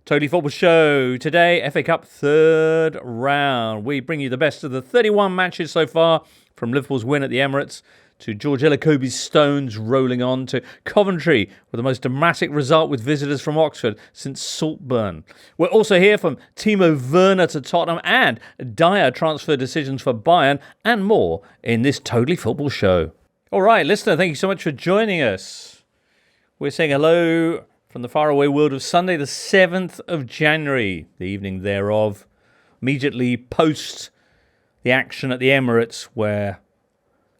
Totally Football Show. Today, FA Cup third round. We bring you the best of the 31 matches so far, from Liverpool's win at the Emirates to George Elokobi's Stones rolling on to Coventry with the most dramatic result with visitors from Oxford since Saltburn. We'll also hear from Timo Werner to Tottenham and dire transfer decisions for Bayern and more in this Totally Football Show. All right, listener, thank you so much for joining us. We're saying hello from the faraway world of Sunday, the 7th of January, the evening thereof, immediately post the action at the Emirates where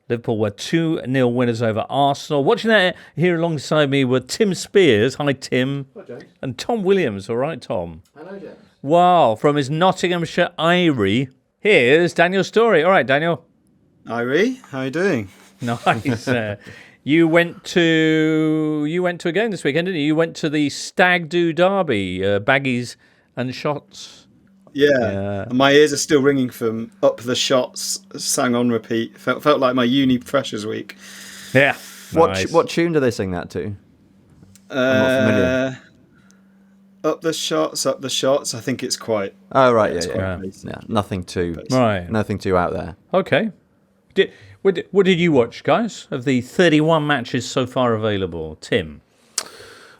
Liverpool were 2-0 winners over Arsenal. Watching that here alongside me were Tim Spiers. Hi, Tim. Hi, James. And Tom Williams. All right, Tom. Hello, James. Wow, from his Nottinghamshire eyrie, here's Daniel Storey. All right, Daniel. Irie, how are you doing? Nice. You went to a game this weekend, didn't you? You went to the Stag Do Derby, baggies and shots. Yeah. My ears are still ringing from Up the Shots, sang on repeat. Felt like my uni freshers week. Yeah. Nice. What tune do they sing that to? I'm not familiar. Up the Shots. I think it's quite. Oh right, yeah. Nothing too out there. Okay. What did you watch, guys, of the 31 matches so far available? Tim?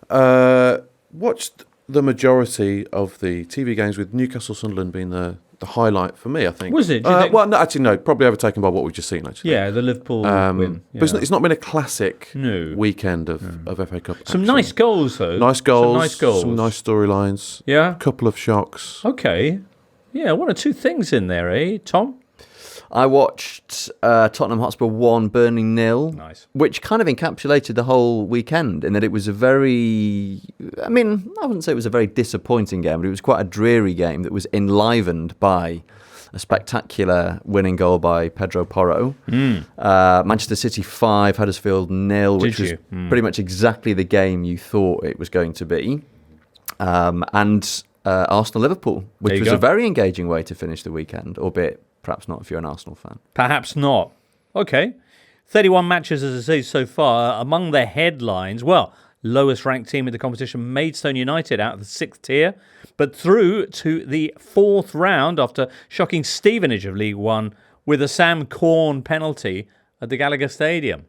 Watched the majority of the TV games, with Newcastle Sunderland being the highlight for me, I think. Was it? Well, no, actually, no. Probably overtaken by what we've just seen, actually. Yeah, the Liverpool win. Yeah. But it's not been a classic weekend of FA Cup Some action. nice goals, though. Nice goals. Some nice storylines. Yeah. A couple of shocks. Okay. Yeah, one or two things in there, eh, Tom? I watched Tottenham Hotspur 1, Burnley 0, Nice. which kind of encapsulated the whole weekend in that it was I wouldn't say it was a very disappointing game, but it was quite a dreary game that was enlivened by a spectacular winning goal by Pedro Porro. Manchester City 5, Huddersfield 0, which was pretty much exactly the game you thought it was going to be. And Arsenal-Liverpool, which was a very engaging way to finish the weekend, albeit perhaps not if you're an Arsenal fan. Perhaps not. Okay. 31 matches, as I say, so far. Among the headlines, lowest ranked team in the competition, Maidstone United, out of the 6th tier, but through to the 4th round after shocking Stevenage of League One with a Sam Corn penalty at the Gallagher Stadium.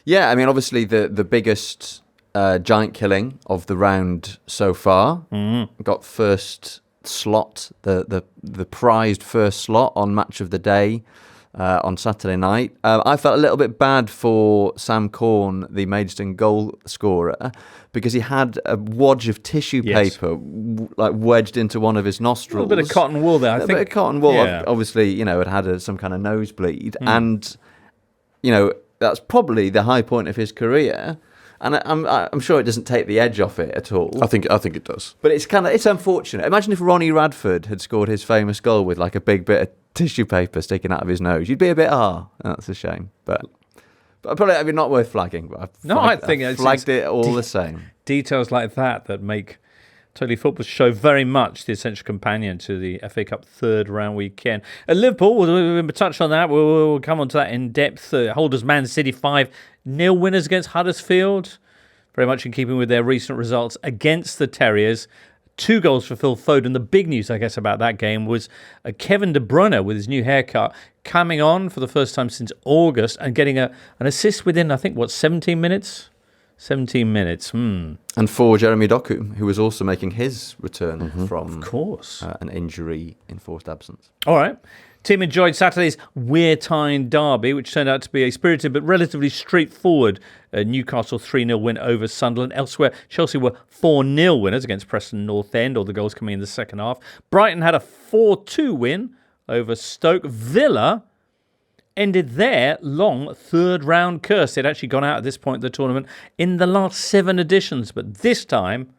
Yeah, I mean, obviously the biggest giant killing of the round so far. Got first slot, the prized first slot on Match of the Day on Saturday night. I felt a little bit bad for Sam Corn, the Maidstone goal scorer, because he had a wodge of tissue paper wedged into one of his nostrils. A little bit of cotton wool there, I think. A bit of cotton wool. Yeah. Obviously, it had some kind of nosebleed. And, that's probably the high point of his career. And I'm sure it doesn't take the edge off it at all. I think it does. But it's unfortunate. Imagine if Ronnie Radford had scored his famous goal with like a big bit of tissue paper sticking out of his nose. You'd be a bit, that's a shame. But probably not worth flagging. But I think I flagged it all the same. Details like that make Totally Football Show very much the essential companion to the FA Cup third round weekend. At Liverpool, we'll touch on that. We'll come on to that in depth. Holders Man City 5-0 winners against Huddersfield. Very much in keeping with their recent results against the Terriers. 2 goals for Phil Foden. The big news, I guess, about that game was Kevin De Bruyne with his new haircut coming on for the first time since August and getting an assist within, 17 minutes? 17 minutes. And for Jeremy Doku, who was also making his return from, of course, an injury enforced absence. All right. Tim enjoyed Saturday's Wear Tyne derby, which turned out to be a spirited but relatively straightforward Newcastle 3-0 win over Sunderland. Elsewhere, Chelsea were 4-0 winners against Preston North End, all the goals coming in the second half. Brighton had a 4-2 win over Stoke. Villa ended their long third-round curse. They'd actually gone out at this point of the tournament in the last 7 editions, but this time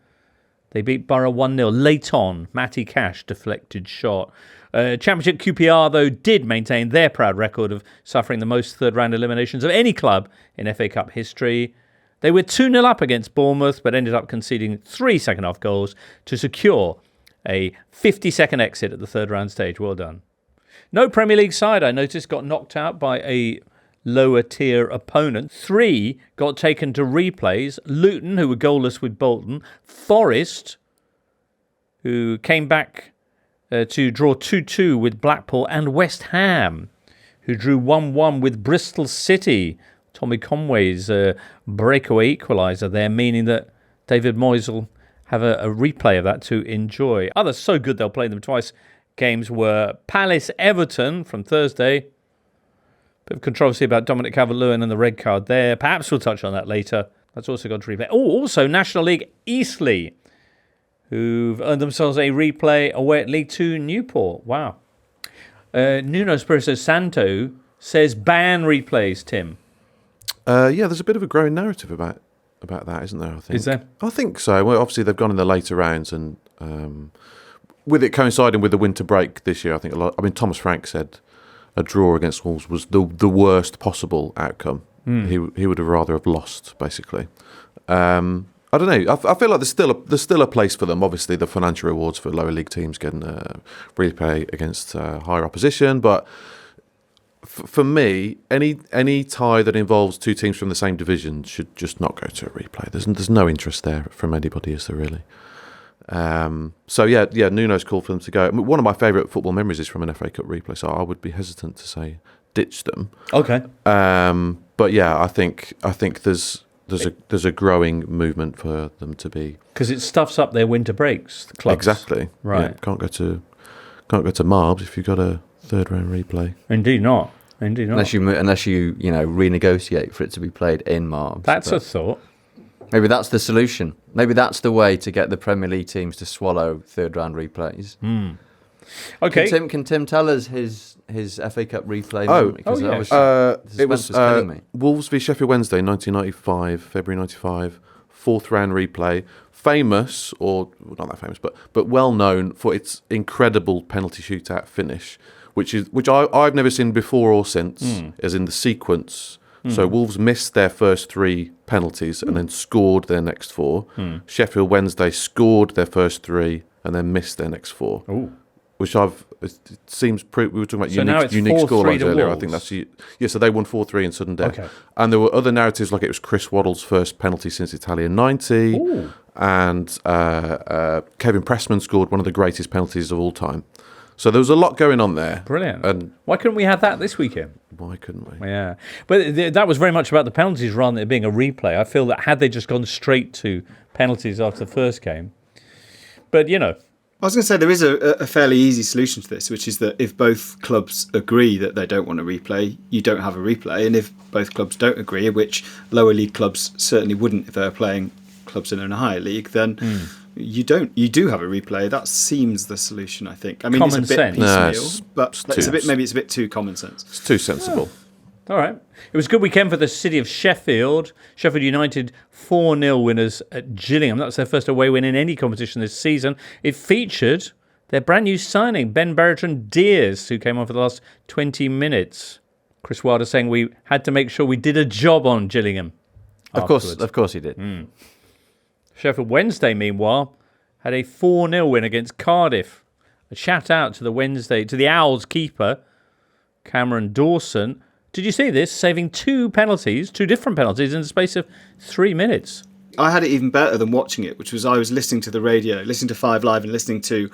they beat Borough 1-0. Late on, Matty Cash deflected shot. Championship QPR, though, did maintain their proud record of suffering the most third-round eliminations of any club in FA Cup history. They were 2-0 up against Bournemouth, but ended up conceding 3 second-half goals to secure a 50-second exit at the third-round stage. Well done. No Premier League side, I noticed, got knocked out by a lower-tier opponent. 3 got taken to replays. Luton, who were goalless with Bolton. Forest, who came back to draw 2-2 with Blackpool, and West Ham, who drew 1-1 with Bristol City. Tommy Conway's breakaway equaliser there, meaning that David Moyes will have a replay of that to enjoy. Others so good they'll play them twice. Games were Palace-Everton from Thursday. Bit of controversy about Dominic Calvert-Lewin and the red card there. Perhaps we'll touch on that later. That's also got to replay. Oh, also National League Eastleigh, who've earned themselves a replay away at League Two Newport. Wow. Nuno Espirito Santo says ban replays, Tim. Yeah, there's a bit of a growing narrative about that, isn't there? I think. Is there? I think so. Well, obviously they've gone in the later rounds, and with it coinciding with the winter break this year, I think a lot. I mean, Thomas Frank said a draw against Wolves was the worst possible outcome. He would have rather have lost, basically. I don't know. I feel like there's still a place for them. Obviously, the financial rewards for lower league teams getting replay against higher opposition, but for me, any tie that involves two teams from the same division should just not go to a replay. There's no interest there from anybody, is there really? So yeah, Nuno's called for them to go. I mean, one of my favourite football memories is from an FA Cup replay, so I would be hesitant to say ditch them. Okay. But yeah, I think there's a growing movement for them to be, because it stuffs up their winter breaks. The clubs. Exactly. Right. Yeah, can't go to Marbs if you've got a third round replay. Indeed not. Unless you renegotiate for it to be played in Marbs. That's a thought. Maybe that's the solution. Maybe that's the way to get the Premier League teams to swallow third round replays. Okay. Can Tim tell us his FA Cup replay? It was Wolves v Sheffield Wednesday, 1995, February 95, fourth round replay. Famous, or not that famous, but well known for its incredible penalty shootout finish, which I've never seen before or since, as in the sequence. So Wolves missed their first three penalties and then scored their next four. Sheffield Wednesday scored their first three and then missed their next four. Ooh. Which it seems we were talking about So unique scorelines earlier. Wolves. I think that's so they won 4-3 in sudden death. Okay. And there were other narratives like it was Chris Waddle's first penalty since Italian 90. Ooh. And Kevin Pressman scored one of the greatest penalties of all time. So there was a lot going on there. Brilliant. And why couldn't we have that this weekend? why couldn't we? Yeah. But that was very much about the penalties rather than it being a replay. I feel that had they just gone straight to penalties after the first game. But, I was going to say there is a fairly easy solution to this, which is that if both clubs agree that they don't want a replay, you don't have a replay. And if both clubs don't agree, which lower league clubs certainly wouldn't if they're playing clubs in a higher league, then you do have a replay. That seems the solution, I think. I mean, Common it's a bit sense. piecemeal, but it's a bit too common sense. It's too sensible. all right. It was a good weekend for the city of Sheffield. Sheffield United 4-0 winners at Gillingham. That was their first away win in any competition this season. It featured their brand new signing, Ben Bertrand-Diaz, who came on for the last 20 minutes. Chris Wilder saying we had to make sure we did a job on Gillingham. Of course he did. Sheffield Wednesday, meanwhile, had a 4-0 win against Cardiff. A shout out to the Owls keeper, Cameron Dawson. Did you see this? Saving two different penalties in the space of 3 minutes. I had it even better than watching it, which was I was listening to the radio, listening to 5 Live and listening to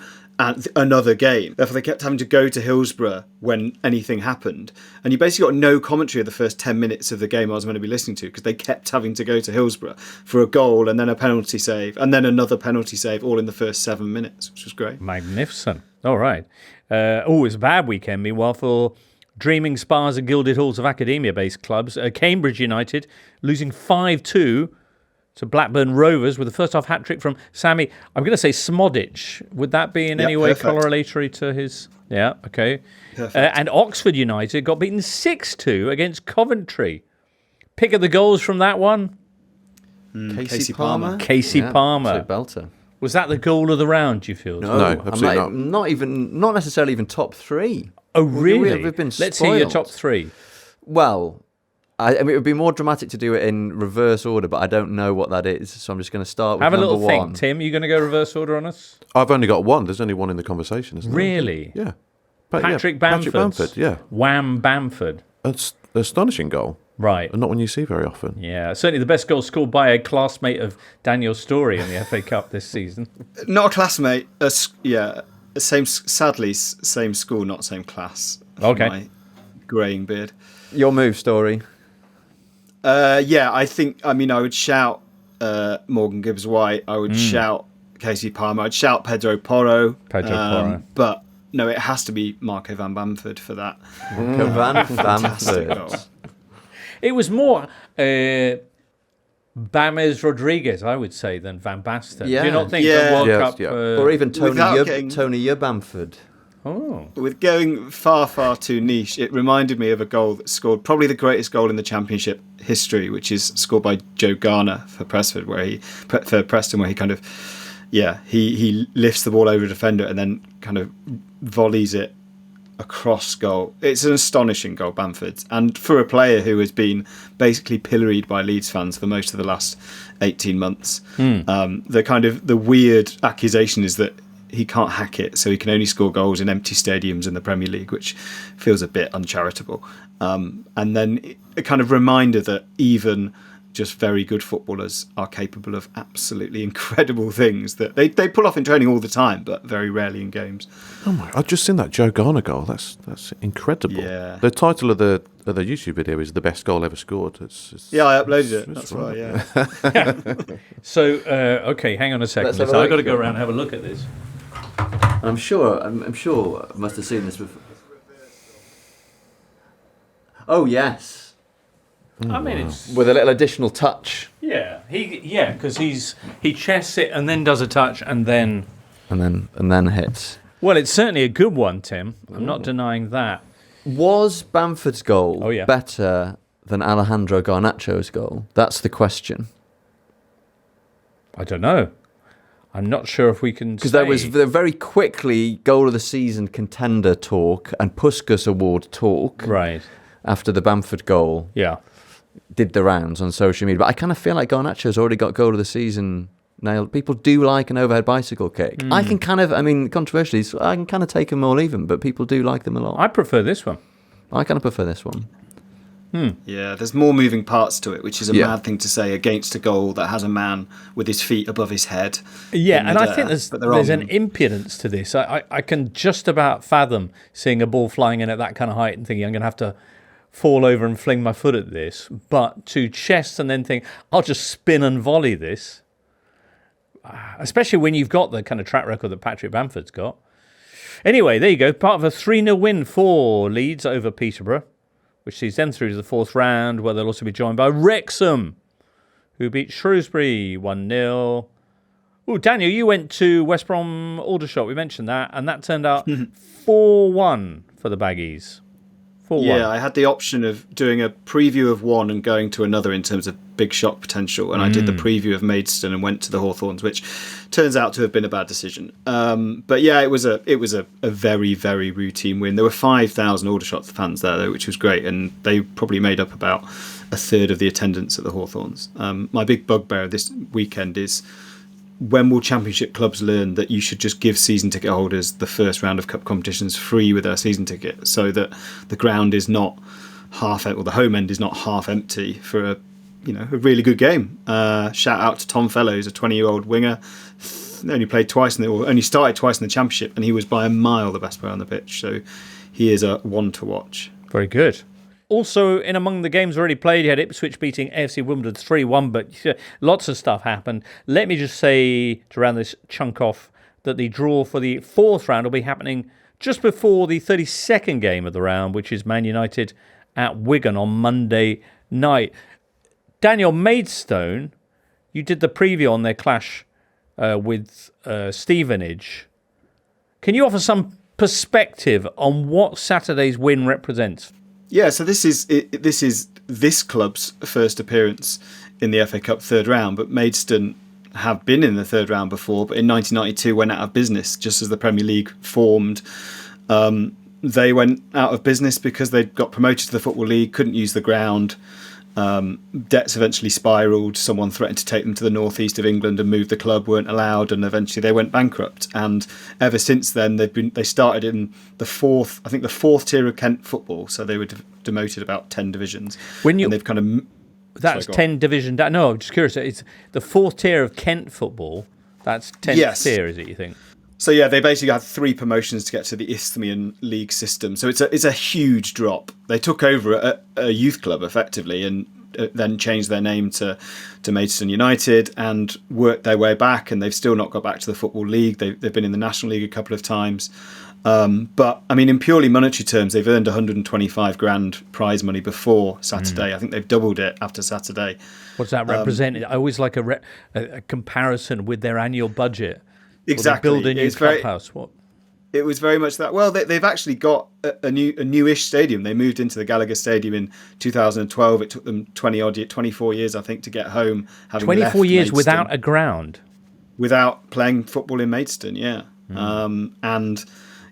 another game. Therefore, they kept having to go to Hillsborough when anything happened. And you basically got no commentary of the first 10 minutes of the game I was going to be listening to because they kept having to go to Hillsborough for a goal and then a penalty save and then another penalty save all in the first 7 minutes, which was great. Magnificent. All right. It was a bad weekend, meanwhile, for Dreaming Spars and Gilded Halls of Academia-based clubs. Cambridge United losing 5-2 to Blackburn Rovers with the first half hat-trick from Sammy, I'm going to say Smodic. Would that be in any way correlatory to his... Yeah, okay. And Oxford United got beaten 6-2 against Coventry. Pick of the goals from that one? Casey Palmer. Casey Palmer. Belter. Was that the goal of the round, do you feel? No, absolutely not necessarily even top three. Oh, really? We've been Let's hear your top three. Well, I mean, it would be more dramatic to do it in reverse order, but I don't know what that is, so I'm just going to start with Have a number little one. think, Tim. You going to go reverse order on us? I've only got one. There's only one in the conversation, isn't there? Really? Yeah. Patrick Bamford. Patrick Bamford, yeah. Wham Bamford. That's an astonishing goal. Right. and not one you see very often. Yeah, certainly the best goal scored by a classmate of Daniel Storey in the FA Cup this season. Not a classmate. Sadly, same school, not same class. Okay. My greying beard. Your move, Story. I would shout Morgan Gibbs-White. I would shout Casey Palmer. I'd shout Pedro Porro. But no, it has to be Marco van Bamford for that. Van Fantastic Bamford. goal. It was more Bames Rodriguez, I would say, than Van Basten. Do you not think Yeah. the World Yes, Cup... yeah. Or even Without getting- Tony Bamford. Oh, With going far, far too niche, it reminded me of a goal that scored probably the greatest goal in the Championship history, which is scored by Joe Garner for Preston, where he kind of, he lifts the ball over a defender and then kind of volleys it across goal. It's an astonishing goal, Bamford's, and for a player who has been basically pilloried by Leeds fans for most of the last 18 months. The weird accusation is that he can't hack it, so he can only score goals in empty stadiums in the Premier League, which feels a bit uncharitable. And then a kind of reminder that even just very good footballers are capable of absolutely incredible things that they pull off in training all the time, but very rarely in games. Oh my! I've just seen that Joe Garner goal. That's incredible. Yeah. The title of the YouTube video is "The Best Goal Ever Scored." It's Yeah, I uploaded it. it's That's right. Yeah. so, okay, hang on a second. Let's have a I've look. got to go around and have a look at this. I'm sure I must have seen this before. Oh yes, I mean, it's... with a little additional touch, because he chests it and then does a touch and then... and then hits. Well, it's certainly a good one, Tim. I'm not denying that. Was Bamford's goal Oh, yeah. better than Alejandro Garnacho's goal? That's the question. I don't know. I'm not sure if we can Because there was very quickly goal of the season contender talk and Puskas Award talk Right. after the Bamford goal Yeah. did the rounds on social media. But I kind of feel like Garnacho's already got goal of the season nailed. People do like an overhead bicycle kick. I can controversially, I can kind of take them all even, but people do like them a lot. I prefer this one. I kind of prefer this one. Yeah, there's more moving parts to it, which is a Yeah. mad thing to say against a goal that has a man with his feet above his head. Yeah, in and I midair, think there's but they're on- an impudence to this. I can just about fathom seeing a ball flying in at that kind of height and thinking I'm going to have to fall over and fling my foot at this. But to chest and then think, I'll just spin and volley this, especially when you've got the kind of track record that Patrick Bamford's got. Anyway, there you go. Part of a 3-0 win for Leeds over Peterborough, which sees them through to the fourth round, where they'll also be joined by Wrexham, who beat Shrewsbury 1-0. Oh, Daniel, you went to West Brom Aldershot. We mentioned that, and that turned out 4-1 for the Baggies. 4-1. Yeah, I had the option of doing a preview of one and going to another in terms of big shock potential, and I did the preview of Maidstone and went to the Hawthorns, which turns out to have been a bad decision. But yeah, it was a very, very routine win. There were 5,000 Aldershot fans there, though, which was great, and they probably made up about a third of the attendance at the Hawthorns. My big bugbear this weekend is, when will Championship clubs learn that you should just give season ticket holders the first round of cup competitions free with their season ticket, so that the ground is not the home end is not half empty for a really good game. Shout out to Tom Fellows, a 20-year-old winger, only started twice in the Championship, and he was by a mile the best player on the pitch. So he is a one to watch. Very good. Also, in among the games already played, you had Ipswich beating AFC Wimbledon 3-1, but lots of stuff happened. Let me just say, to round this chunk off, that the draw for the fourth round will be happening just before the 32nd game of the round, which is Man United at Wigan on Monday night. Daniel, Maidstone, you did the preview on their clash with Stevenage. Can you offer some perspective on what Saturday's win represents? Yeah, so this is this club's first appearance in the FA Cup third round, but Maidstone have been in the third round before, but in 1992 went out of business just as the Premier League formed. They went out of business because they got promoted to the Football League, couldn't use the ground, Debts eventually spiralled. Someone threatened to take them to the northeast of England and move the club, weren't allowed, and eventually they went bankrupt. And ever since then, they started in the fourth tier of Kent football. So they were demoted about 10 divisions. And they've kind of that's 10 division. No, I'm just curious. It's the fourth tier of Kent football. That's 10th tier, is it? You think? So yeah, they basically had 3 promotions to get to the Isthmian League system. So it's a huge drop. They took over a youth club effectively, and then changed their name to Maidstone United and worked their way back. And they've still not got back to the Football League. They've been in the National League a couple of times. But I mean, in purely monetary terms, they've earned 125 grand prize money before Saturday. I think they've doubled it after Saturday. What does that represent? I always like a comparison with their annual budget. Exactly. Build a new clubhouse. What? It was very much that. Well, they've actually got a newish stadium. They moved into the Gallagher Stadium in 2012. It took them 24 years, I think, to get home. 24 years without a ground, without playing football in Maidstone. Yeah, and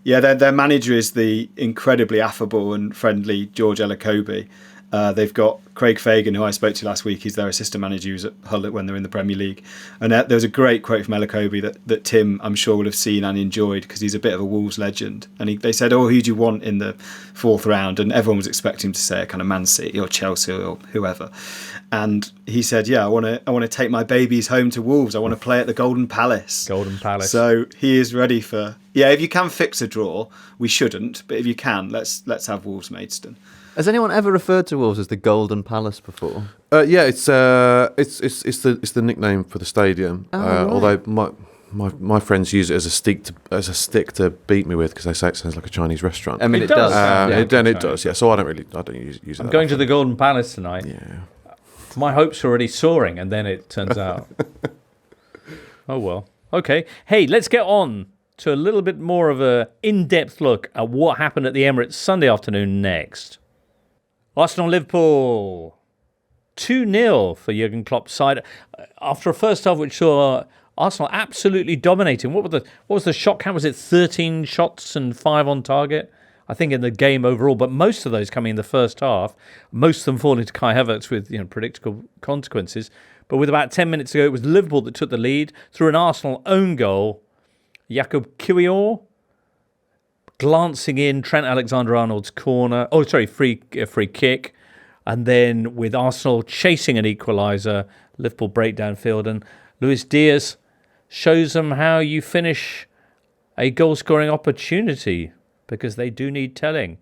yeah, their manager is the incredibly affable and friendly George Elokobi. They've got Craig Fagan, who I spoke to last week. He's their assistant manager who's at Hull when they're in the Premier League. And there was a great quote from Elokobi that Tim, I'm sure, will have seen and enjoyed, because he's a bit of a Wolves legend. And they said, who do you want in the 4th round? And everyone was expecting him to say a kind of Man City or Chelsea or whoever. And he said, I want to take my babies home to Wolves. I want to play at the Golden Palace. Golden Palace. So he is ready for... Yeah, if you can fix a draw, we shouldn't. But if you can, let's have Wolves Maidstone. Has anyone ever referred to Wolves as the Golden Palace before? Yeah, it's the nickname for the stadium. Right. Although my friends use it as a stick to beat me with, because they say it sounds like a Chinese restaurant. I mean, it does. It does. Yeah. So I don't use it. I'm going to the Golden Palace tonight. Yeah. My hopes are already soaring, and then it turns out. Oh well. Okay. Hey, let's get on to a little bit more of a in-depth look at what happened at the Emirates Sunday afternoon next. Arsenal Liverpool 2-0 for Jurgen Klopp's side after a first half which saw Arsenal absolutely dominating. What was the shot count? Was it 13 shots and 5 on target? I think in the game overall, but most of those coming in the first half, most of them falling to Kai Havertz with predictable consequences. But with about 10 minutes to go, it was Liverpool that took the lead through an Arsenal own goal. Jakub Kiwior glancing in Trent Alexander-Arnold's corner. Free kick. And then with Arsenal chasing an equaliser, Liverpool break downfield. And Luis Diaz shows them how you finish a goal-scoring opportunity, because they do need telling.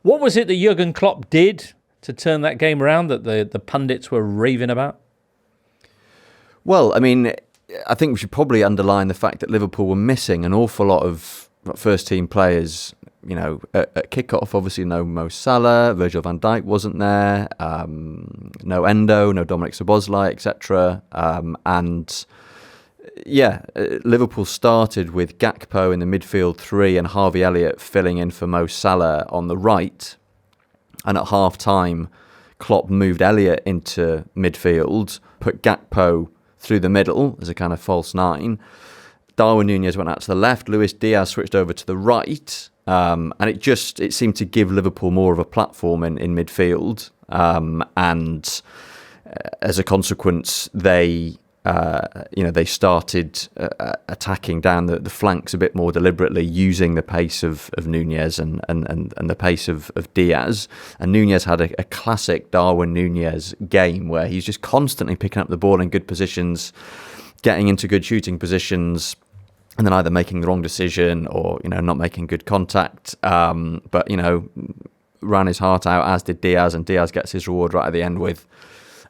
What was it that Jurgen Klopp did to turn that game around that the pundits were raving about? Well, I mean, I think we should probably underline the fact that Liverpool were missing an awful lot of first-team players. At kick-off, obviously no Mo Salah, Virgil van Dijk wasn't there, no Endo, no Dominic Szoboszlai, etc. Liverpool started with Gakpo in the midfield 3 and Harvey Elliott filling in for Mo Salah on the right. And at half-time, Klopp moved Elliott into midfield, put Gakpo through the middle as a kind of false 9. Darwin Núñez went out to the left. Luis Diaz switched over to the right. And it seemed to give Liverpool more of a platform in midfield. And as a consequence, they started attacking down the flanks a bit more deliberately, using the pace of Núñez and the pace of Diaz. And Núñez had a classic Darwin Núñez game where he's just constantly picking up the ball in good positions, getting into good shooting positions, and then either making the wrong decision or not making good contact. But ran his heart out, as did Diaz, and Diaz gets his reward right at the end with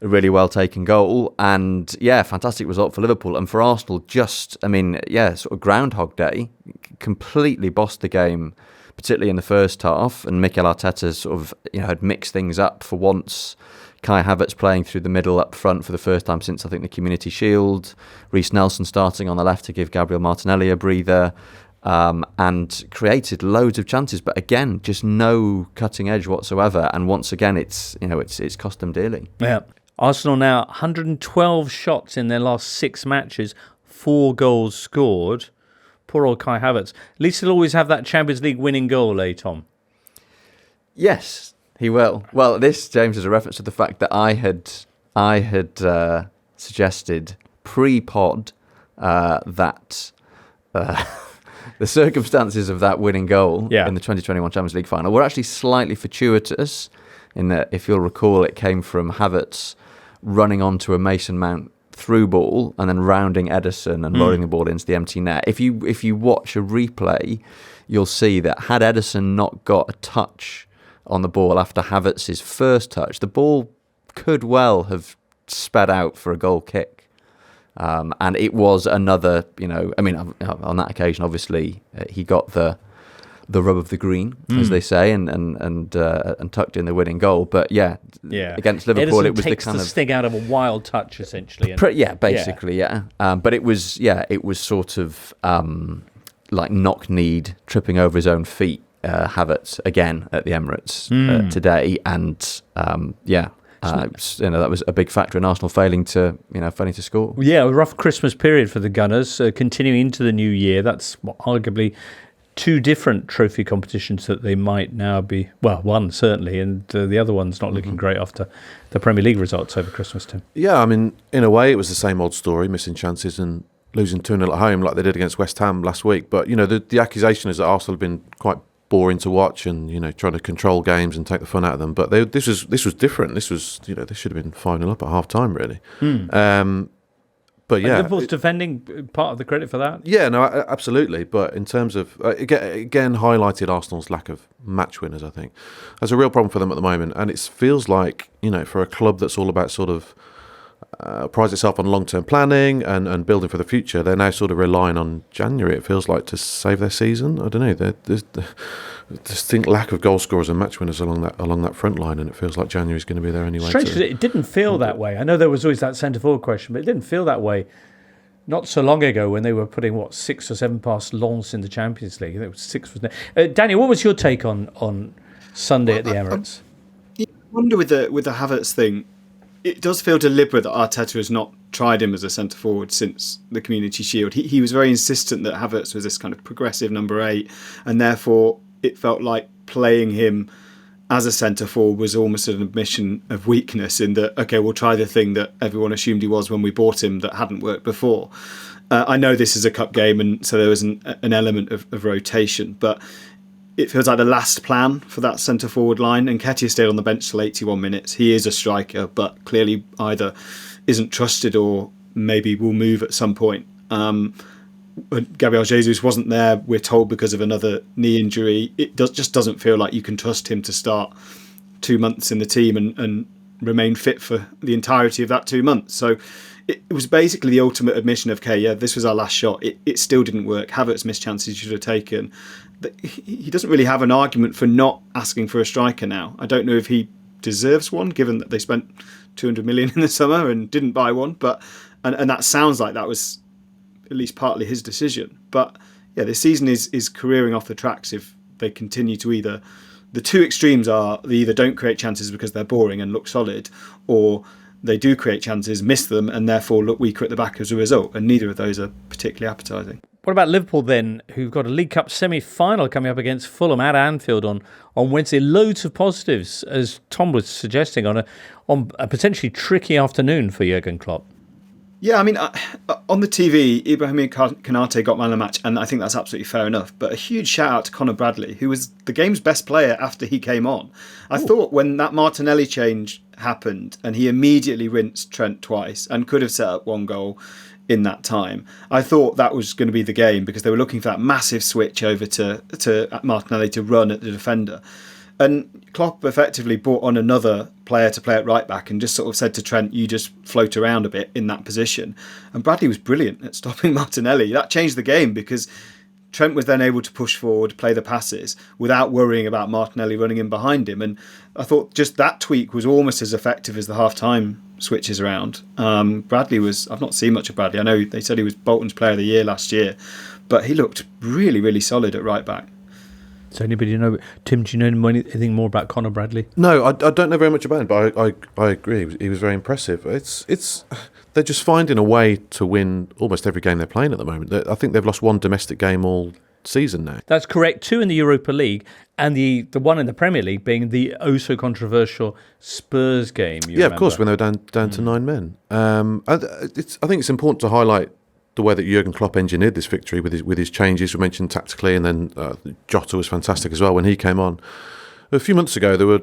a really well taken goal. And fantastic result for Liverpool. And for Arsenal, sort of Groundhog Day, completely bossed the game, particularly in the first half. And Mikel Arteta sort of had mixed things up for once. Kai Havertz playing through the middle up front for the first time since, I think, the Community Shield. Reece Nelson starting on the left to give Gabriel Martinelli a breather. And created loads of chances, but again, just no cutting edge whatsoever. And once again, it's cost them dearly. Yeah. Arsenal now 112 shots in their last 6 matches, 4 goals scored. Poor old Kai Havertz. At least he'll always have that Champions League winning goal, Tom? Yes, He will. Well, this, James, is a reference to the fact that I had suggested pre-pod that the circumstances of that winning goal in the 2021 Champions League final were actually slightly fortuitous, in that, if you'll recall, it came from Havertz running onto a Mason Mount through ball and then rounding Ederson and lowering the ball into the empty net. If you watch a replay, you'll see that had Ederson not got a touch on the ball after Havertz's first touch, the ball could well have sped out for a goal kick. And it was another, on that occasion, obviously, he got the rub of the green, as they say, and tucked in the winning goal. But against Liverpool, Ederson it was takes the kind the of sting out of a wild touch, essentially. basically. But it was sort of like knock-kneed, tripping over his own feet. Havertz again at the Emirates today, and that was a big factor in Arsenal failing to score. Yeah, a rough Christmas period for the Gunners, continuing into the new year. That's arguably two different trophy competitions that they might now be. Well, one certainly, and the other one's not looking great after the Premier League results over Christmas, Tim. Yeah, I mean, in a way, it was the same old story, missing chances and losing 2-0 at home like they did against West Ham last week. But the accusation is that Arsenal have been quite boring to watch, and trying to control games and take the fun out of them. But this was different. This was they should have been 5-0 up at half time, really. But yeah, Liverpool's defending part of the credit for that. Yeah, no, absolutely. But in terms of again highlighted Arsenal's lack of match winners, I think that's a real problem for them at the moment. And it feels like for a club that's all about sort of prides itself on long-term planning and building for the future, they're now sort of relying on January, it feels like, to save their season. I don't know. There's a distinct lack of goal scorers and match winners along that front line, and it feels like January's going to be there anyway. Strange, because it didn't feel that way. I know there was always that centre-forward question, but it didn't feel that way not so long ago when they were putting, 6 or 7 past Lens in the Champions League. I think it was 6. Daniel, what was your take on Sunday at the Emirates? I wonder with the Havertz thing, it does feel deliberate that Arteta has not tried him as a centre-forward since the Community Shield. He was very insistent that Havertz was this kind of progressive number 8, and therefore it felt like playing him as a centre-forward was almost an admission of weakness, in that, OK, we'll try the thing that everyone assumed he was when we bought him that hadn't worked before. I know this is a cup game, and so there was an element of rotation, but it feels like the last plan for that centre-forward line. And Nketiah stayed on the bench till 81 minutes. He is a striker, but clearly either isn't trusted or maybe will move at some point. Gabriel Jesus wasn't there, we're told, because of another knee injury. It just doesn't feel like you can trust him to start 2 months in the team and remain fit for the entirety of that 2 months. So it was basically the ultimate admission of, this was our last shot. It still didn't work. Havertz missed chances he should have taken. He doesn't really have an argument for not asking for a striker now. I don't know if he deserves one, given that they spent 200 million in the summer and didn't buy one. But and that sounds like that was at least partly his decision. But yeah, this season is careering off the tracks if they continue to either. The two extremes are they either don't create chances because they're boring and look solid, or they do create chances, miss them, and therefore look weaker at the back as a result. And neither of those are particularly appetising. What about Liverpool then, who've got a League Cup semi-final coming up against Fulham at Anfield on Wednesday? Loads of positives, as Tom was suggesting, on a potentially tricky afternoon for Jurgen Klopp. Yeah, I mean, on the TV, Ibrahim Konate got man of the match, and I think that's absolutely fair enough. But a huge shout out to Conor Bradley, who was the game's best player after he came on. I thought when that Martinelli change happened, and he immediately rinsed Trent twice and could have set up one goal in that time, I thought that was going to be the game, because they were looking for that massive switch over to Martinelli to run at the defender. And Klopp effectively brought on another player to play at right back and just sort of said to Trent, you just float around a bit in that position. And Bradley was brilliant at stopping Martinelli. That changed the game, because Trent was then able to push forward, play the passes without worrying about Martinelli running in behind him. And I thought just that tweak was almost as effective as the half-time switches around. Bradley I've not seen much of Bradley. I know they said he was Bolton's player of the year last year, but he looked really, really solid at right back. Does anybody know, Tim, do you know anything more about Conor Bradley? No, I don't know very much about him, but I agree. He was very impressive. It's they're just finding a way to win almost every game they're playing at the moment. I think they've lost one domestic game all season now. That's correct. 2 in the Europa League, and the one in the Premier League being the oh-so-controversial Spurs game. You remember? Of course, when they were down to 9 men. I think it's important to highlight the way that Jurgen Klopp engineered this victory with his changes. We mentioned tactically, and then Jota was fantastic as well when he came on. A few months ago, there was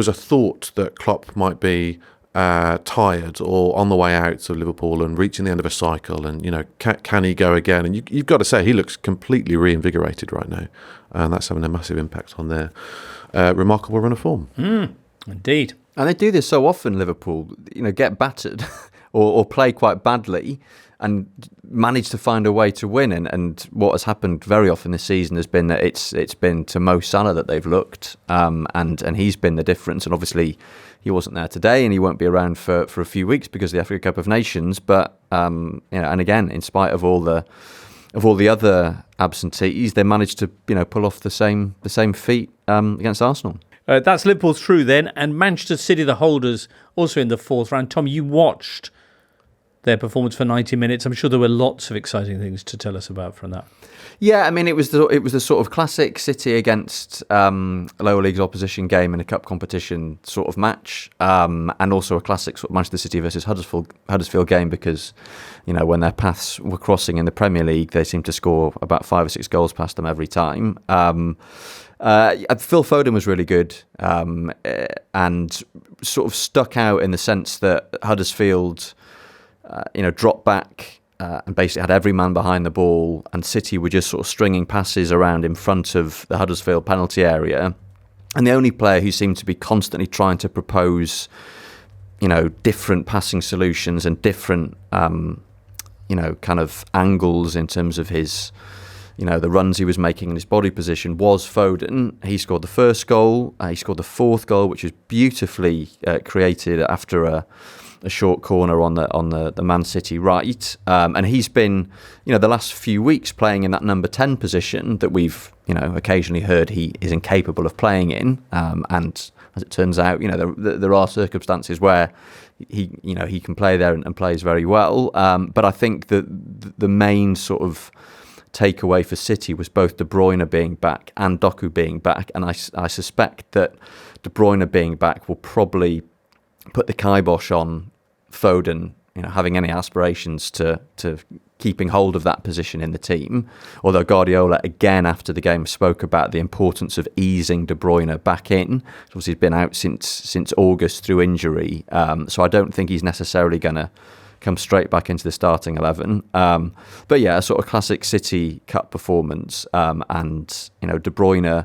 a thought that Klopp might be tired or on the way out of Liverpool and reaching the end of a cycle, and can he go again? And you've got to say he looks completely reinvigorated right now, and that's having a massive impact on their remarkable run of form. Indeed. And they do this so often, Liverpool, get battered or play quite badly and manage to find a way to win. And what has happened very often this season has been that it's been to Mo Salah that they've looked, and he's been the difference. And obviously he wasn't there today, and he won't be around for a few weeks because of the Africa Cup of Nations. But and again, in spite of all the other absentees, they managed to pull off the same feat against Arsenal. That's Liverpool through then, and Manchester City, the holders, also in the 4th round. Tom, you watched their performance for 90 minutes. I'm sure there were lots of exciting things to tell us about from that. Yeah, I mean, it was the sort of classic City against lower leagues opposition game in a cup competition sort of match, and also a classic sort of Manchester City versus Huddersfield game because, when their paths were crossing in the Premier League, they seemed to score about 5 or 6 goals past them every time. Phil Foden was really good, and sort of stuck out in the sense that Huddersfield, dropped back and basically had every man behind the ball, and City were just sort of stringing passes around in front of the Huddersfield penalty area. And the only player who seemed to be constantly trying to propose, different passing solutions and different, kind of angles in terms of his, the runs he was making in his body position was Foden. He scored the first goal. He scored the 4th goal, which was beautifully created after a short corner on the Man City right, and he's been, the last few weeks playing in that number 10 position that we've, occasionally heard he is incapable of playing in, and as it turns out, there are circumstances where he can play there and plays very well. But I think that the main sort of takeaway for City was both De Bruyne being back and Doku being back, and I suspect that De Bruyne being back will probably put the kibosh on Foden, having any aspirations to keeping hold of that position in the team. Although Guardiola, again, after the game, spoke about the importance of easing De Bruyne back in. Obviously, he's been out since August through injury, so I don't think he's necessarily going to come straight back into the starting 11. But yeah, a sort of classic City Cup performance, and De Bruyne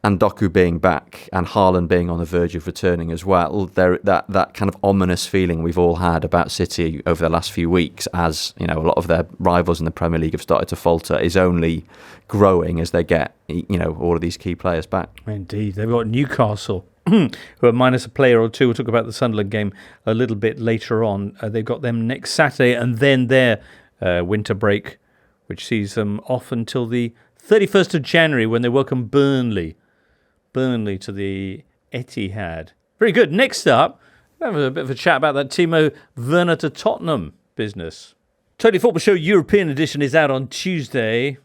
and Doku being back and Haaland being on the verge of returning as well, that kind of ominous feeling we've all had about City over the last few weeks, as a lot of their rivals in the Premier League have started to falter, is only growing as they get all of these key players back. Indeed, they've got Newcastle, who are minus a player or two. We'll talk about the Sunderland game a little bit later on. They've got them next Saturday, and then their winter break, which sees them off until the 31st of January when they welcome Burnley to the Etihad. Very good. Next up, we'll have a bit of a chat about that Timo Werner to Tottenham business. Totally Football Show European edition is out on Tuesday.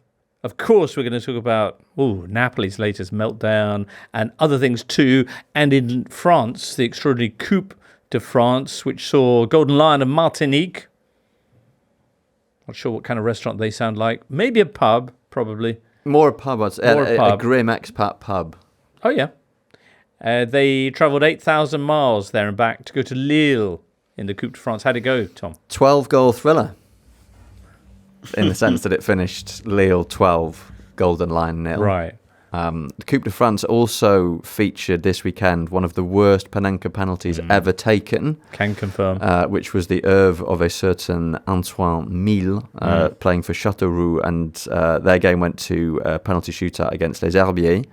Of course, we're going to talk about Napoli's latest meltdown and other things too. And in France, the extraordinary Coupe de France, which saw Golden Lion of Martinique. Not sure what kind of restaurant they sound like. Maybe a pub, probably. More a pub. A grim expat pub. Oh, yeah. They travelled 8,000 miles there and back to go to Lille in the Coupe de France. How'd it go, Tom? 12-goal thriller, in the sense that it finished Lille 12, Golden Lion 0. Right. The Coupe de France also featured this weekend one of the worst Panenka penalties ever taken. Can confirm. Which was the oeuvre of a certain Antoine Mille, playing for Châteauroux, and their game went to a penalty shootout against Les Herbiers,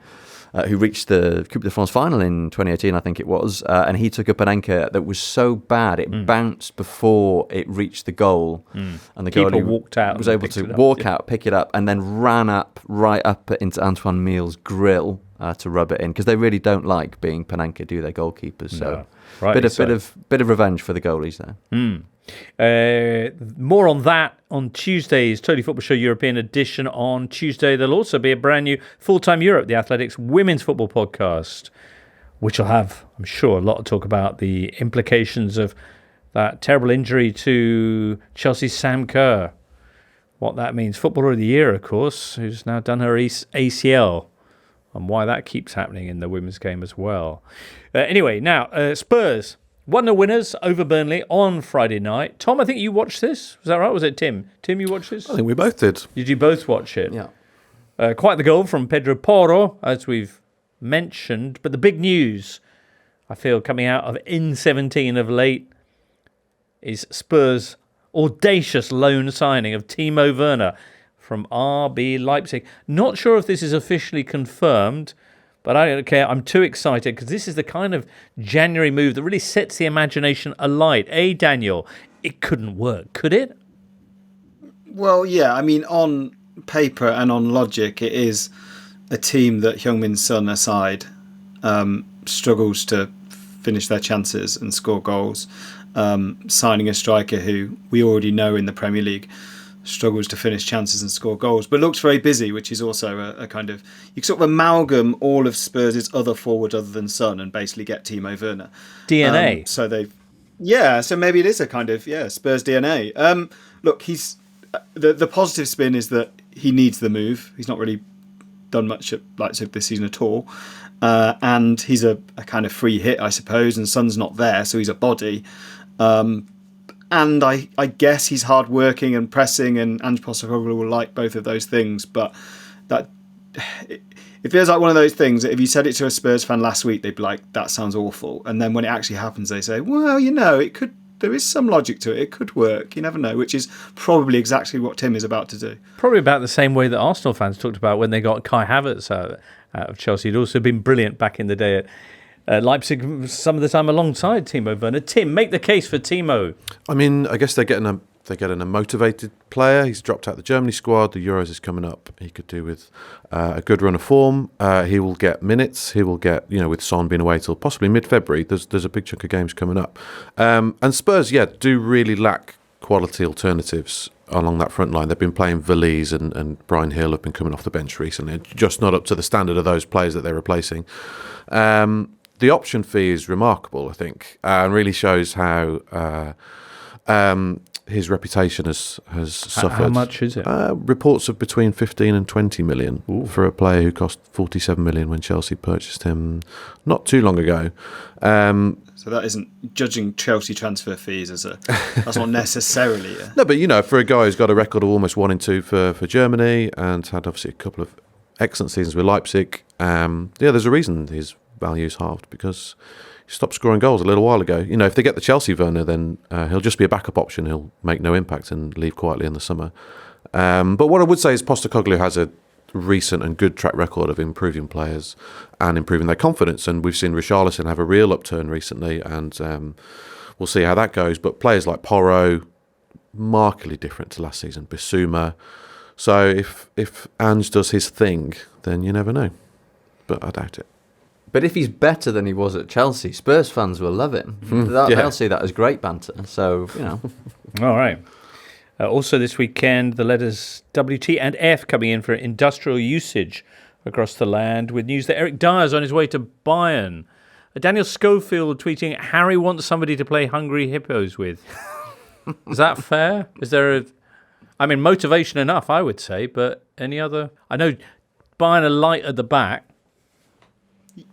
who reached the Coupe de France final in 2018, I think it was, and he took a Panenka that was so bad it bounced before it reached the goal, and the goalie walked out, was able to walk out, pick it up, and then ran right up into Antoine Mille's grill to rub it in, because they really don't like being Panenka, do their goalkeepers? So, no. bit of revenge for the goalies there. More on that on Tuesday's Totally Football Show European edition on Tuesday. There'll also be a brand new Full-Time Europe, the Athletics Women's Football podcast, which will have, I'm sure, a lot to talk about the implications of that terrible injury to Chelsea's Sam Kerr. What that means. Footballer of the Year, of course, who's now done her ACL, and why that keeps happening in the women's game as well. Anyway, now, Spurs 1-0 winners over Burnley on Friday night. Tom, I think you watched this. Was that right? Was it Tim? Tim, you watched this? I think we both did. Did you both watch it? Yeah. Quite the goal from Pedro Porro, as we've mentioned. But the big news, I feel, coming out of N17 of late is Spurs' audacious loan signing of Timo Werner from RB Leipzig. Not sure if this is officially confirmed, but I don't care. I'm too excited because this is the kind of January move that really sets the imagination alight. Daniel, it couldn't work, could it? Well, yeah. I mean, on paper and on logic, it is a team that Heung-min Son aside struggles to finish their chances and score goals. Signing a striker who we already know in the Premier League struggles to finish chances and score goals, but looks very busy, which is also a kind of, you sort of amalgam all of Spurs' other forwards other than Son and basically get Timo Werner. DNA. So maybe it is a kind of, Spurs DNA. Look, he's the positive spin is that he needs the move. He's not really done much at Leipzig this season at all. And he's a kind of free hit, I suppose, and Son's not there, so he's a body. And I guess he's hard-working and pressing, and Ange Postecoglou will like both of those things. But it feels like one of those things that if you said it to a Spurs fan last week, they'd be like, that sounds awful. And then when it actually happens, they say, well, there is some logic to it. It could work. You never know, which is probably exactly what Tim is about to do. Probably about the same way that Arsenal fans talked about when they got Kai Havertz out of Chelsea. He'd also been brilliant back in the day at Leipzig, some of the time alongside Timo Werner. Tim, make the case for Timo. I mean, I guess they're getting a motivated player. He's dropped out the Germany squad. The Euros is coming up. He could do with a good run of form. He will get minutes. He will get, with Son being away till possibly mid-February. There's a big chunk of games coming up. And Spurs, do really lack quality alternatives along that front line. They've been playing Valise and Brian Hill have been coming off the bench recently. Just not up to the standard of those players that they're replacing. The option fee is remarkable, I think, and really shows how his reputation has suffered. How much is it? Reports of between 15 and 20 million for a player who cost 47 million when Chelsea purchased him not too long ago. So that isn't judging Chelsea transfer fees that's not necessarily. No, but for a guy who's got a record of almost 1-2 for Germany and had obviously a couple of excellent seasons with Leipzig, there's a reason his value's halved because he stopped scoring goals a little while ago. If they get the Chelsea Werner, then he'll just be a backup option. He'll make no impact and leave quietly in the summer. But what I would say is Postecoglou has a recent and good track record of improving players and improving their confidence. And we've seen Richarlison have a real upturn recently, and we'll see how that goes. But players like Porro, markedly different to last season. Bissouma. So if Ange does his thing, then you never know. But I doubt it. But if he's better than he was at Chelsea, Spurs fans will love him. They'll see that as great banter. So, All right. Also this weekend, the letters WT and F coming in for industrial usage across the land, with news that Eric Dyer's on his way to Bayern. Daniel Schofield tweeting, Harry wants somebody to play Hungry Hippos with. Is that fair? Is there motivation enough, I would say, but any other? I know Bayern are light at the back.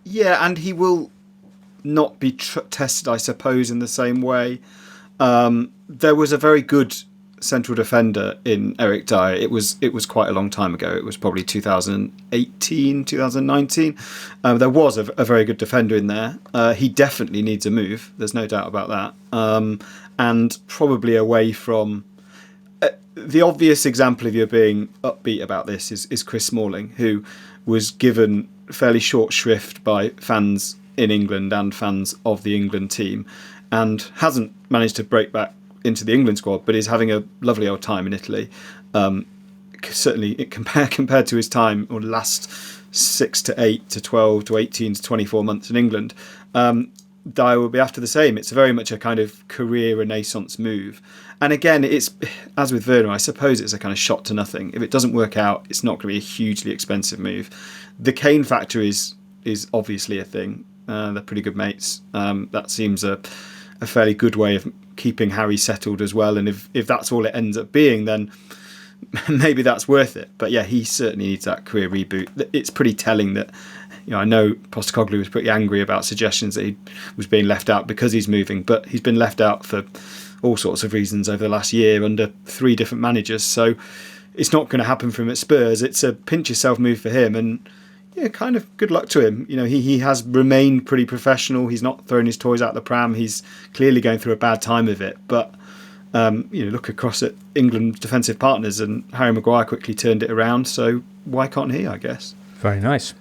Yeah, and he will not be tested, I suppose, in the same way. There was a very good central defender in Eric Dyer. It was quite a long time ago. It was probably 2018, 2019. There was a very good defender in there. He definitely needs a move. There's no doubt about that. And probably away from... the obvious example of you being upbeat about this is Chris Smalling, who was given fairly short shrift by fans in England and fans of the England team, and hasn't managed to break back into the England squad, but is having a lovely old time in Italy. Certainly compared to his time or last 6 to 8 to 12 to 18 to 24 months in England. Dyer will be after the same. It's very much a kind of career renaissance move. And again, it's as with Werner, I suppose it's a kind of shot to nothing. If it doesn't work out, it's not going to be a hugely expensive move. The Kane factor is obviously a thing. They're pretty good mates. That seems a fairly good way of keeping Harry settled as well. And if that's all it ends up being, then maybe that's worth it. But yeah, he certainly needs that career reboot. It's pretty telling that, I know Postecoglou was pretty angry about suggestions that he was being left out because he's moving, but he's been left out for all sorts of reasons over the last year under 3 different managers. So it's not going to happen for him at Spurs. It's a pinch yourself move for him, and kind of good luck to him. He has remained pretty professional. He's not throwing his toys out the pram. He's clearly going through a bad time of it, but look across at England's defensive partners, and Harry Maguire quickly turned it around. So why can't he? I guess. Very nice.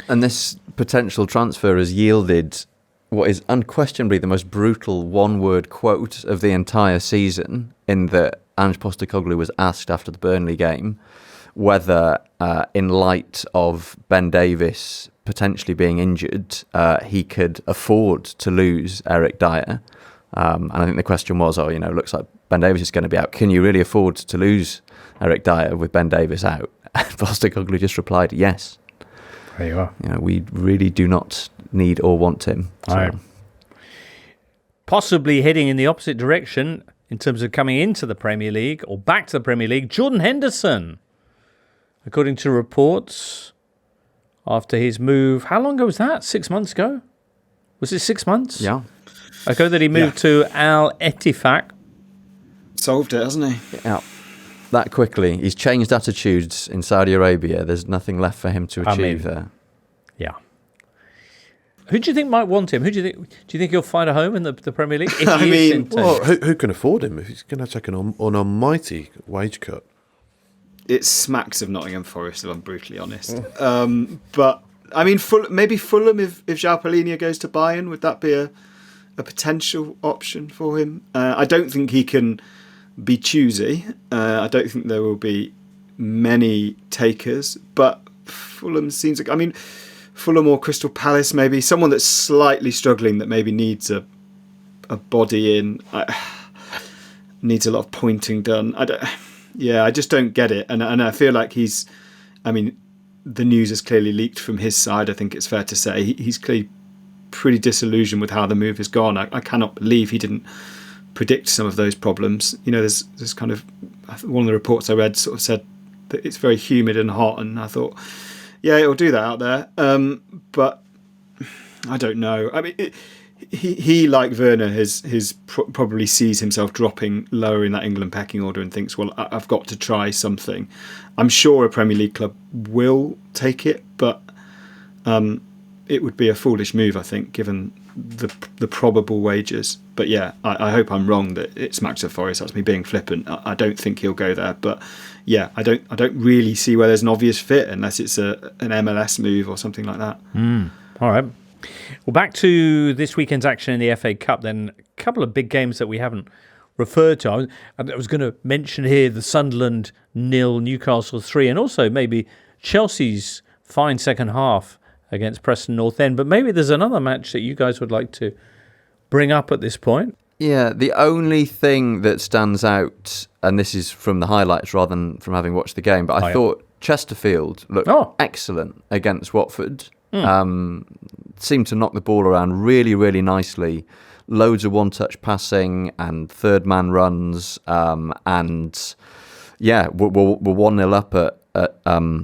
And this potential transfer has yielded what is unquestionably the most brutal one-word quote of the entire season, in that Ange Postecoglou was asked after the Burnley game whether, in light of Ben Davies potentially being injured, he could afford to lose Eric Dyer. And I think the question was, looks like Ben Davies is going to be out. Can you really afford to lose Eric Dyer with Ben Davies out? Postecoglou just replied, yes. There you are. We really do not need or want him. So. Right. Possibly heading in the opposite direction in terms of coming into the Premier League or back to the Premier League, Jordan Henderson. According to reports, after his move, how long ago was that? 6 months ago? Was it 6 months? Yeah. Ago that he moved to Al Ettifaq. Solved it, hasn't he? Yeah. That quickly. He's changed attitudes in Saudi Arabia. There's nothing left for him to achieve there. Yeah. Who do you think might want him? Do you think he'll find a home in the Premier League? Who can afford him if he's going to take an almighty wage cut? It smacks of Nottingham Forest, if I'm brutally honest. But I mean, maybe Fulham. If João Palhinha goes to Bayern, would that be a potential option for him? I don't think he can be choosy. I don't think there will be many takers, but Fulham seems like, Fulham or Crystal Palace, maybe someone that's slightly struggling, that maybe needs a body in, needs a lot of pointing done. I just don't get it, and I feel like the news has clearly leaked from his side. I think it's fair to say he's clearly pretty disillusioned with how the move has gone. I cannot believe he didn't predict some of those problems. There's kind of, one of the reports I read sort of said that it's very humid and hot, and I thought, yeah, it'll do that out there. But I don't know. He like Werner has probably sees himself dropping lower in that England pecking order and thinks, well, I've got to try something. I'm sure a Premier League club will take it, but it would be a foolish move, I think, given the probable wages. But yeah, I hope I'm wrong that it smacks of Forest. That's me being flippant. I don't think he'll go there, but yeah, I don't really see where there's an obvious fit unless it's an MLS move or something like that. All right. Well, back to this weekend's action in the FA Cup then. A couple of big games that we haven't referred to. I was going to mention here the Sunderland 0, Newcastle 3, and also maybe Chelsea's fine second half against Preston North End. But maybe there's another match that you guys would like to bring up at this point. Yeah, the only thing that stands out, and this is from the highlights rather than from having watched the game, but I thought Chesterfield looked excellent against Watford. Seemed to knock the ball around really, really nicely. Loads of one-touch passing and third-man runs. And yeah, we're 1-0 up at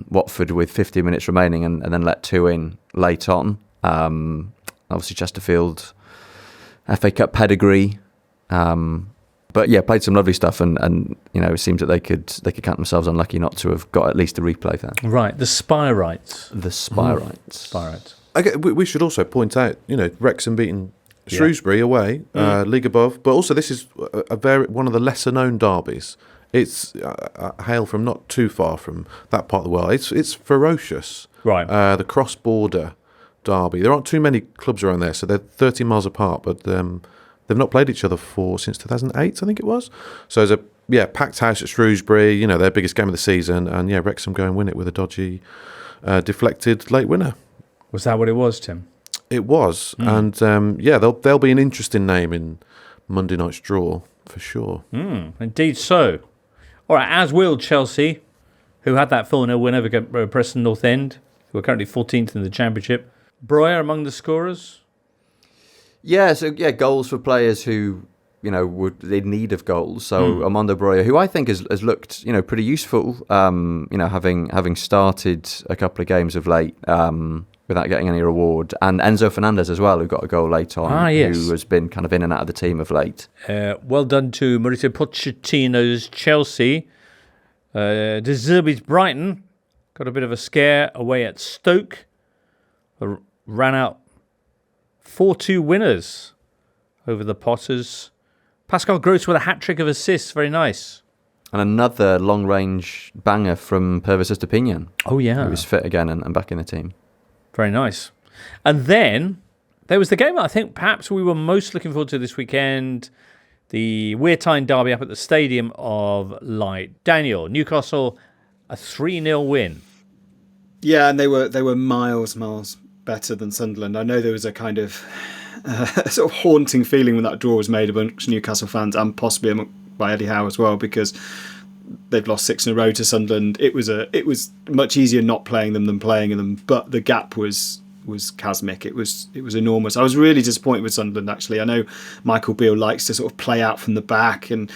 Watford with 15 minutes remaining and then let 2 in late on. Obviously, Chesterfield, FA Cup pedigree. But yeah, played some lovely stuff, and it seems that they could count themselves unlucky not to have got at least a replay there. Right, the Spierites. The Spierites. Spierites. Okay, we should also point out, Wrexham beating Shrewsbury away, league above, but also this is one of the lesser known derbies. It's hail from not too far from that part of the world. It's ferocious. Right. The cross-border derby. There aren't too many clubs around there, so they're 30 miles apart, but they've not played each other since 2008, I think it was. So there's a packed house at Shrewsbury, their biggest game of the season, and Wrexham go and win it with a dodgy, deflected late winner. Was that what it was, Tim? It was, and they'll be an interesting name in Monday night's draw for sure. Indeed so. All right, as will Chelsea, who had that 4-0 win over Preston North End, who are currently 14th in the Championship. Breuer among the scorers. Yeah, goals for players who, would in need of goals. So Armando Breuer, who I think has looked, pretty useful, having started a couple of games of late without getting any reward. And Enzo Fernandez as well, who got a goal late on, who has been kind of in and out of the team of late. Well done to Mauricio Pochettino's Chelsea. De Zerbi's Brighton got a bit of a scare away at Stoke. Ran out 4-2 winners over the Potters. Pascal Gross with a hat-trick of assists. Very nice. And another long-range banger from Pervis Estupiñán. Oh, yeah. Who was fit again and back in the team. Very nice. And then there was the game I think perhaps we were most looking forward to this weekend. The Wear Tyne derby up at the Stadium of Light. Daniel, Newcastle, a 3-0 win. Yeah, and they were miles better than Sunderland. I know there was a kind of sort of haunting feeling when that draw was made amongst Newcastle fans and possibly by Eddie Howe as well, because they've lost 6 in a row to Sunderland. It was much easier not playing them than playing them, but the gap was chasmic. It was enormous. I was really disappointed with Sunderland, actually. I know Michael Beale likes to sort of play out from the back, and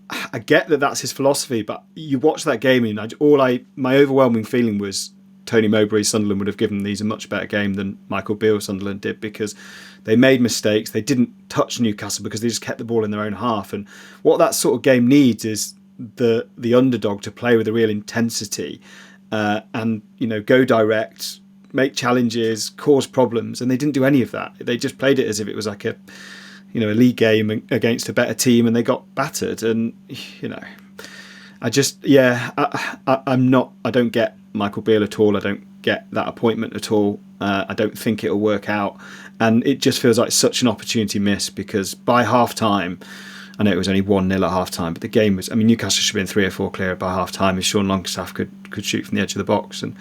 I get that that's his philosophy, but you watch that game and my overwhelming feeling was Tony Mowbray's Sunderland would have given these a much better game than Michael Beale's Sunderland did, because they made mistakes. They didn't touch Newcastle because they just kept the ball in their own half. And what that sort of game needs is the underdog to play with a real intensity and go direct, make challenges, cause problems. And they didn't do any of that. They just played it as if it was like a league game against a better team, and they got battered. And I don't get Michael Beale at all. I don't get that appointment at all. I don't think it'll work out. And it just feels like such an opportunity missed, because by half time, I know it was only 1-0 at half time, but the game was, Newcastle should have been 3 or 4 clear by half time if Sean Longstaff could shoot from the edge of the box. And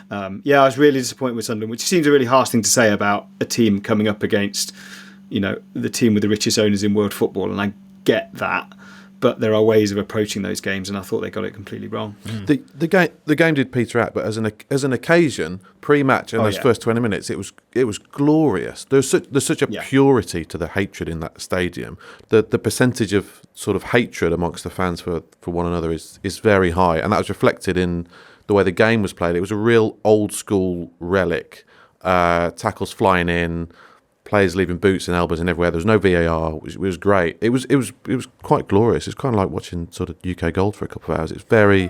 I was really disappointed with Sunderland, which seems a really harsh thing to say about a team coming up against, the team with the richest owners in world football. And I get that. But there are ways of approaching those games, and I thought they got it completely wrong. The game did peter out, but as an occasion, pre-match and first 20 minutes, it was glorious. There's such a purity to the hatred in that stadium. The percentage of sort of hatred amongst the fans for one another is very high, and that was reflected in the way the game was played. It was a real old school relic. Tackles flying in. Players leaving boots and elbows and everywhere. There was no VAR. It was great. It was quite glorious. It's kind of like watching sort of UK Gold for a couple of hours. It's very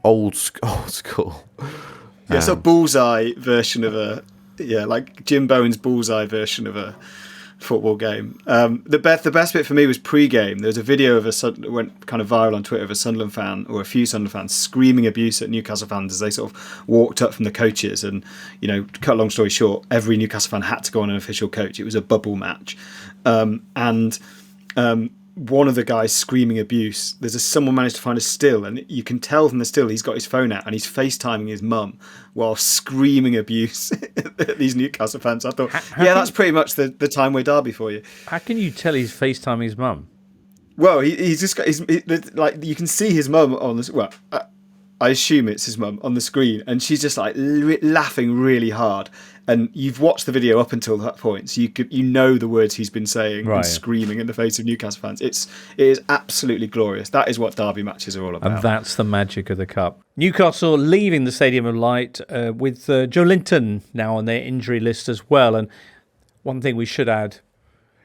old school. Yeah, it's a bullseye version of like Jim Bowen's bullseye version of a football game. The best bit for me was pre-game. There was a video of that went kind of viral on Twitter of a Sunderland fan, or a few Sunderland fans, screaming abuse at Newcastle fans as they sort of walked up from the coaches. And to cut a long story short, every Newcastle fan had to go on an official coach. It was a bubble match, and one of the guys screaming abuse, someone managed to find a still, and you can tell from the still he's got his phone out and he's FaceTiming his mum while screaming abuse at these Newcastle fans. I thought, that's pretty much the Timeway derby for you. How can you tell he's FaceTiming his mum? Well, he's just got like you can see his mum on this. Well, I assume it's his mum on the screen, and she's just like laughing really hard. And you've watched the video up until that point, so you know the words he's been saying and screaming in the face of Newcastle fans. It is absolutely glorious. That is what derby matches are all about. And that's the magic of the cup. Newcastle leaving the Stadium of Light with Joe Linton now on their injury list as well. And one thing we should add,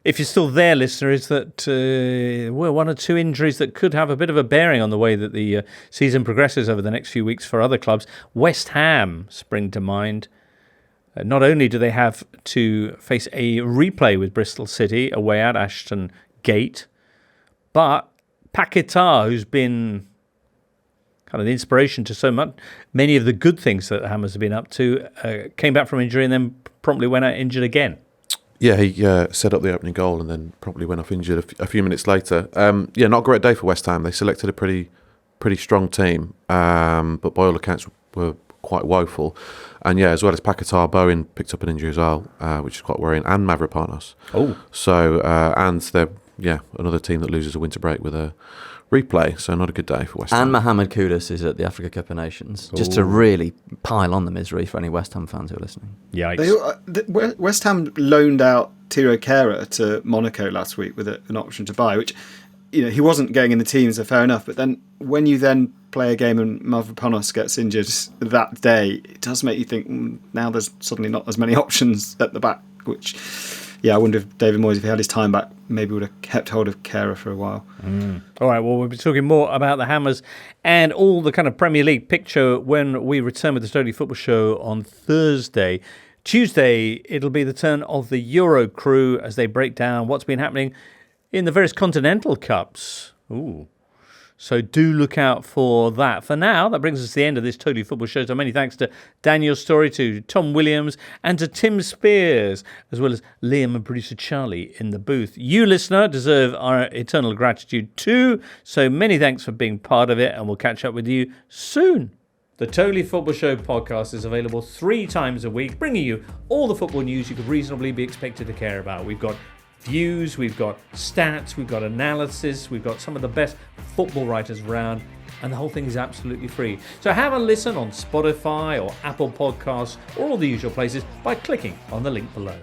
if you're still there, listener, is that one or two injuries that could have a bit of a bearing on the way that the season progresses over the next few weeks for other clubs. West Ham spring to mind. Not only do they have to face a replay with Bristol City away at Ashton Gate, but Paquetá, who's been kind of the inspiration to many of the good things that Hammers have been up to, came back from injury and then promptly went out injured again. Yeah, he set up the opening goal and then promptly went off injured a few minutes later. Not a great day for West Ham. They selected a pretty strong team, but by all accounts were quite woeful. And yeah, as well as Paquetá, Bowen picked up an injury as well, which is quite worrying, and Mavropanos. Oh. So, and they're, another team that loses a winter break with a replay, so not a good day for West Ham. And Mohamed Kudus is at the Africa Cup of Nations, just to really pile on the misery for any West Ham fans who are listening. Yikes. West Ham loaned out Tiro Kehrer to Monaco last week with an option to buy, which, he wasn't going in the team, so fair enough. But then when you then play a game and Mavropanos gets injured that day, it does make you think, now there's suddenly not as many options at the back, which... Yeah, I wonder if David Moyes, if he had his time back, maybe would have kept hold of Kehrer for a while. All right, well, we'll be talking more about the Hammers and all the kind of Premier League picture when we return with the Storey Football Show on Thursday. Tuesday, it'll be the turn of the Euro crew as they break down what's been happening in the various Continental Cups. Ooh. So do look out for that. For now, that brings us to the end of this Totally Football Show. So many thanks to Daniel Storey, to Tom Williams, and to Tim Spiers, as well as Liam and producer Charlie in the booth. You, listener, deserve our eternal gratitude too. So many thanks for being part of it, and we'll catch up with you soon. The Totally Football Show podcast is available 3 times a week, bringing you all the football news you could reasonably be expected to care about. We've got views, we've got stats, we've got analysis, we've got some of the best football writers around, and the whole thing is absolutely free. So have a listen on Spotify or Apple Podcasts or all the usual places by clicking on the link below.